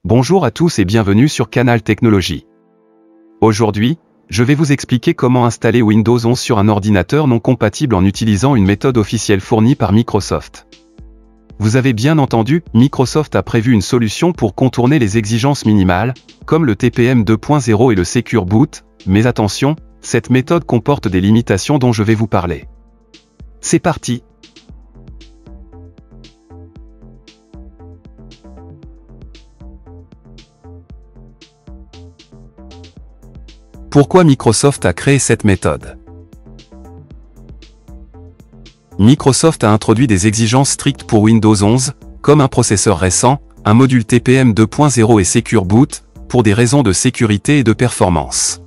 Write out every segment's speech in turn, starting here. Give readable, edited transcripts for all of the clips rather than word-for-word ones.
Bonjour à tous et bienvenue sur Canal Technologies. Aujourd'hui, je vais vous expliquer comment installer Windows 11 sur un ordinateur non compatible en utilisant une méthode officielle fournie par Microsoft. Vous avez bien entendu, Microsoft a prévu une solution pour contourner les exigences minimales, comme le TPM 2.0 et le Secure Boot, mais attention, cette méthode comporte des limitations dont je vais vous parler. C'est parti! Pourquoi Microsoft a créé cette méthode? Microsoft a introduit des exigences strictes pour Windows 11, comme un processeur récent, un module TPM 2.0 et Secure Boot, pour des raisons de sécurité et de performance.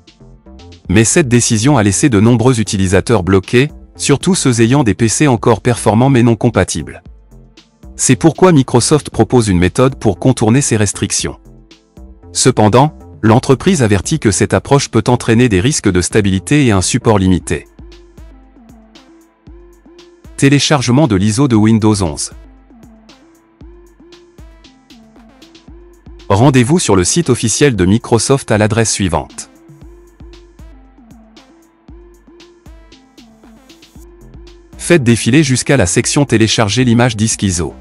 Mais cette décision a laissé de nombreux utilisateurs bloqués, surtout ceux ayant des PC encore performants mais non compatibles. C'est pourquoi Microsoft propose une méthode pour contourner ces restrictions. Cependant, l'entreprise avertit que cette approche peut entraîner des risques de stabilité et un support limité. Téléchargement de l'ISO de Windows 11. Rendez-vous sur le site officiel de Microsoft à l'adresse suivante. Faites défiler jusqu'à la section Télécharger l'image disque ISO.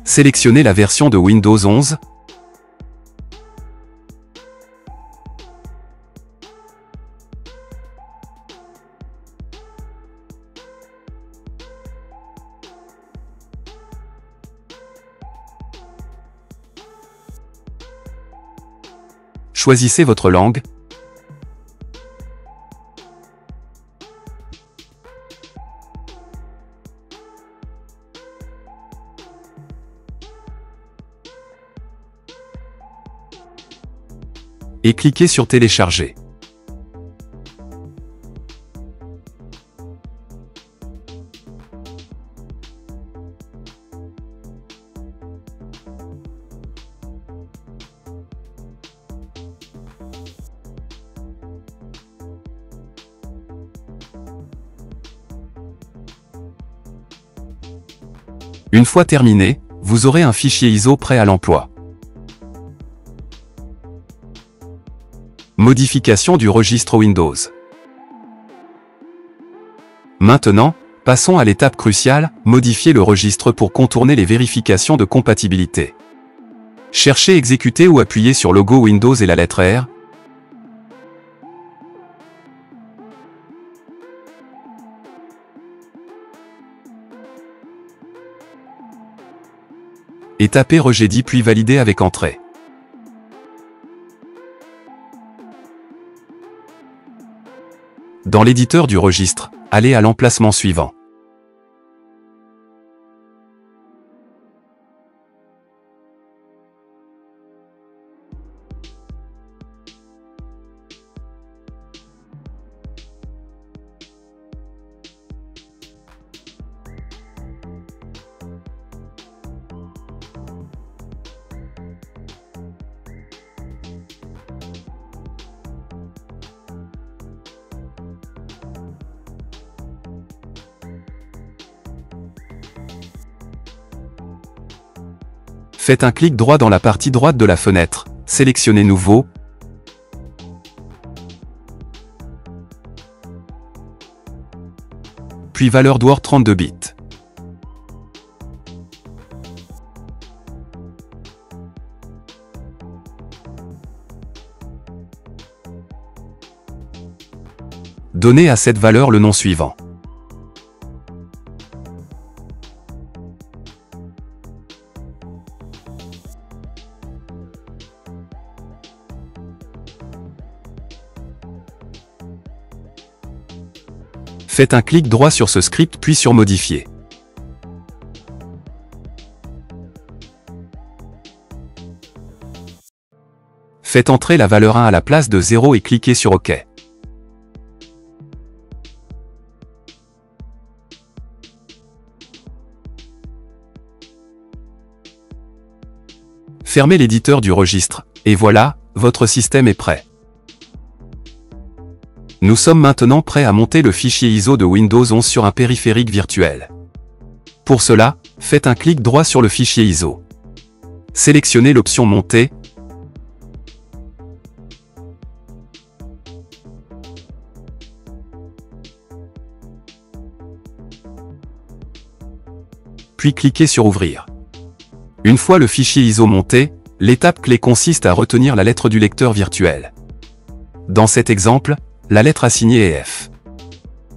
Sélectionnez la version de Windows 11. Choisissez votre langue. Et cliquez sur Télécharger. Une fois terminé, vous aurez un fichier ISO prêt à l'emploi. Modification du registre Windows. Maintenant, passons à l'étape cruciale, modifier le registre pour contourner les vérifications de compatibilité. Cherchez Exécuter ou appuyez sur logo Windows et la lettre R. Et tapez Rejet puis valider avec Entrée. Dans l'éditeur du registre, allez à l'emplacement suivant. Faites un clic droit dans la partie droite de la fenêtre, sélectionnez Nouveau, puis valeur d'Word 32 bits. Donnez à cette valeur le nom suivant. Faites un clic droit sur ce script puis sur Modifier. Faites entrer la valeur 1 à la place de 0 et cliquez sur OK. Fermez l'éditeur du registre, et voilà, votre système est prêt. Nous sommes maintenant prêts à monter le fichier ISO de Windows 11 sur un périphérique virtuel. Pour cela, faites un clic droit sur le fichier ISO. Sélectionnez l'option Monter. Puis cliquez sur Ouvrir. Une fois le fichier ISO monté, l'étape clé consiste à retenir la lettre du lecteur virtuel. Dans cet exemple, la lettre assignée est F.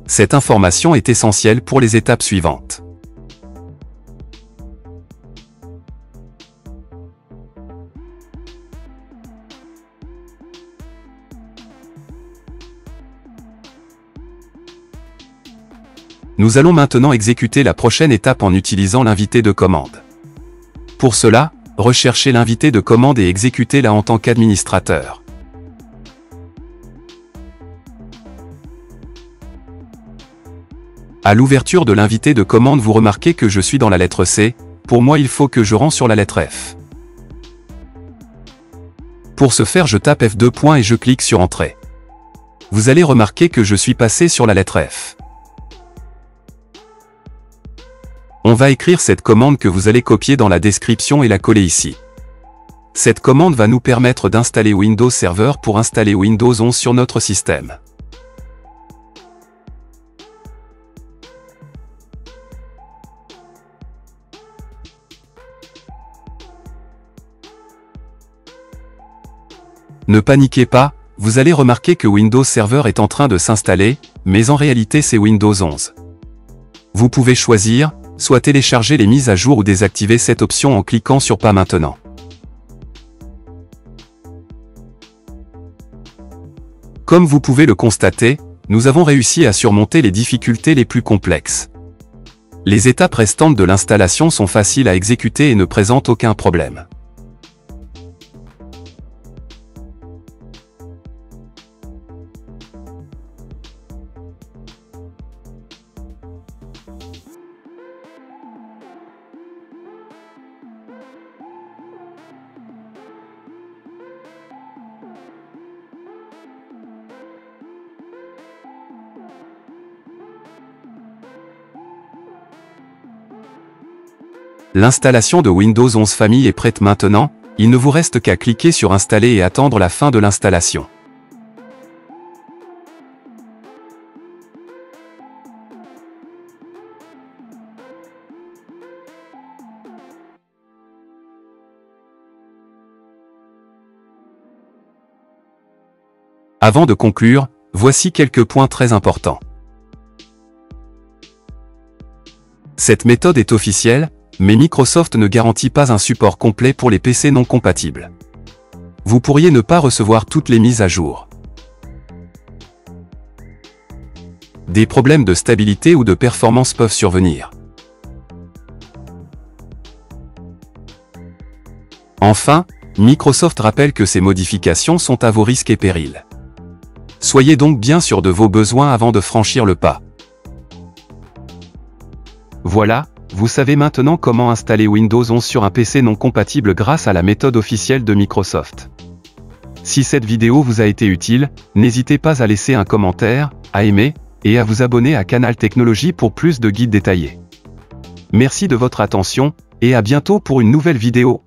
Cette information est essentielle pour les étapes suivantes. Nous allons maintenant exécuter la prochaine étape en utilisant l'invité de commande. Pour cela, recherchez l'invité de commande et exécutez-la en tant qu'administrateur. À l'ouverture de l'invité de commande, vous remarquez que je suis dans la lettre C. Pour moi, il faut que je rentre sur la lettre F. Pour ce faire, je tape F2 et je clique sur Entrée. Vous allez remarquer que je suis passé sur la lettre F. On va écrire cette commande que vous allez copier dans la description et la coller ici. Cette commande va nous permettre d'installer Windows Server pour installer Windows 11 sur notre système. Ne paniquez pas, vous allez remarquer que Windows Server est en train de s'installer, mais en réalité c'est Windows 11. Vous pouvez choisir, soit télécharger les mises à jour ou désactiver cette option en cliquant sur Pas maintenant. Comme vous pouvez le constater, nous avons réussi à surmonter les difficultés les plus complexes. Les étapes restantes de l'installation sont faciles à exécuter et ne présentent aucun problème. L'installation de Windows 11 Famille est prête maintenant, il ne vous reste qu'à cliquer sur Installer et attendre la fin de l'installation. Avant de conclure, voici quelques points très importants. Cette méthode est officielle, mais Microsoft ne garantit pas un support complet pour les PC non compatibles. Vous pourriez ne pas recevoir toutes les mises à jour. Des problèmes de stabilité ou de performance peuvent survenir. Enfin, Microsoft rappelle que ces modifications sont à vos risques et périls. Soyez donc bien sûr de vos besoins avant de franchir le pas. Voilà, vous savez maintenant comment installer Windows 11 sur un PC non compatible grâce à la méthode officielle de Microsoft. Si cette vidéo vous a été utile, n'hésitez pas à laisser un commentaire, à aimer, et à vous abonner à Canal Technologies pour plus de guides détaillés. Merci de votre attention, et à bientôt pour une nouvelle vidéo.